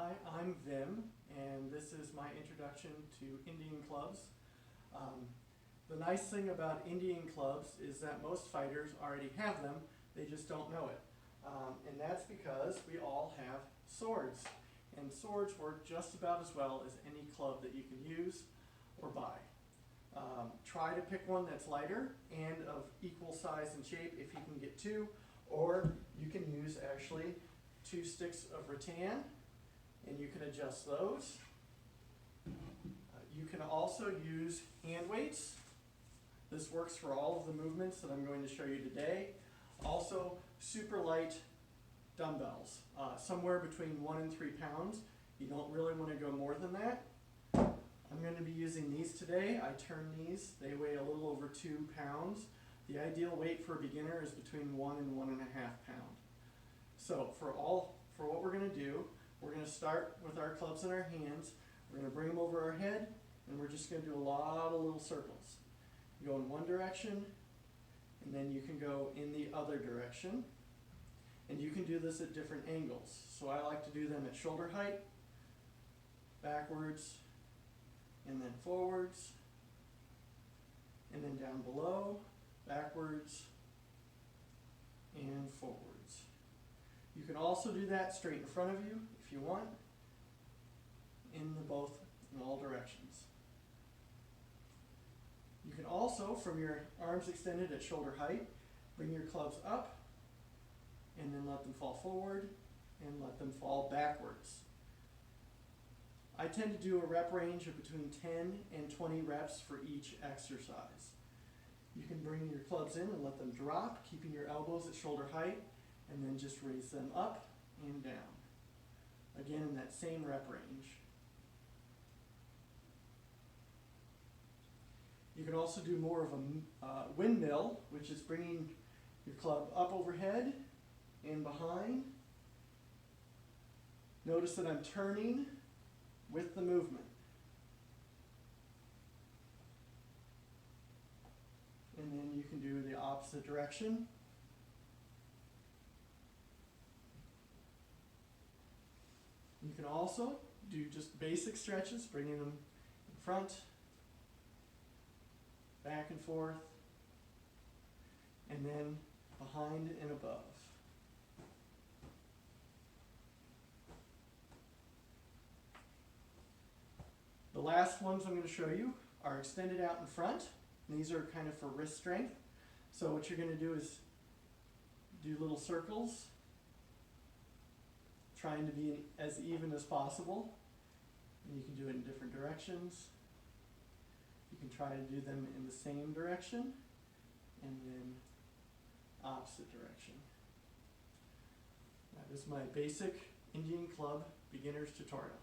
Hi, I'm Vim, and this is my introduction to Indian clubs. The nice thing about Indian clubs is that most fighters already have them, they just don't know it. And that's because we all have swords. And swords work just about as well as any club that you can use or buy. Try to pick one that's lighter and of equal size and shape if you can get two, or you can use actually 2 sticks of rattan, and you can adjust those. You can also use hand weights. This works for all of the movements that I'm going to show you today. Also, super light dumbbells, somewhere between 1 and 3 pounds. You don't really want to go more than that. I'm going to be using these today. I turn these. They weigh a little over 2 pounds. The ideal weight for a beginner is between 1 and 1.5 pounds. So for what we're going to do, we're going to start with our clubs in our hands. We're going to bring them over our head, and we're just going to do a lot of little circles. You go in one direction, and then you can go in the other direction. And you can do this at different angles. So I like to do them at shoulder height, backwards, and then forwards, and then down below, backwards, and forwards. You can also do that straight in front of you if you want, in all directions. You can also, from your arms extended at shoulder height, bring your clubs up and then let them fall forward and let them fall backwards. I tend to do a rep range of between 10 and 20 reps for each exercise. You can bring your clubs in and let them drop, keeping your elbows at shoulder height, and then just raise them up and down. Again, in that same rep range. You can also do more of a windmill, which is bringing your club up overhead and behind. Notice that I'm turning with the movement. And then you can do the opposite direction. You can also do just basic stretches, bringing them in front, back and forth, and then behind and above. The last ones I'm going to show you are extended out in front. And these are kind of for wrist strength. So what you're going to do is do little circles, trying to be as even as possible. And you can do it in different directions. You can try to do them in the same direction and then opposite direction. That is my basic Indian club beginner's tutorial.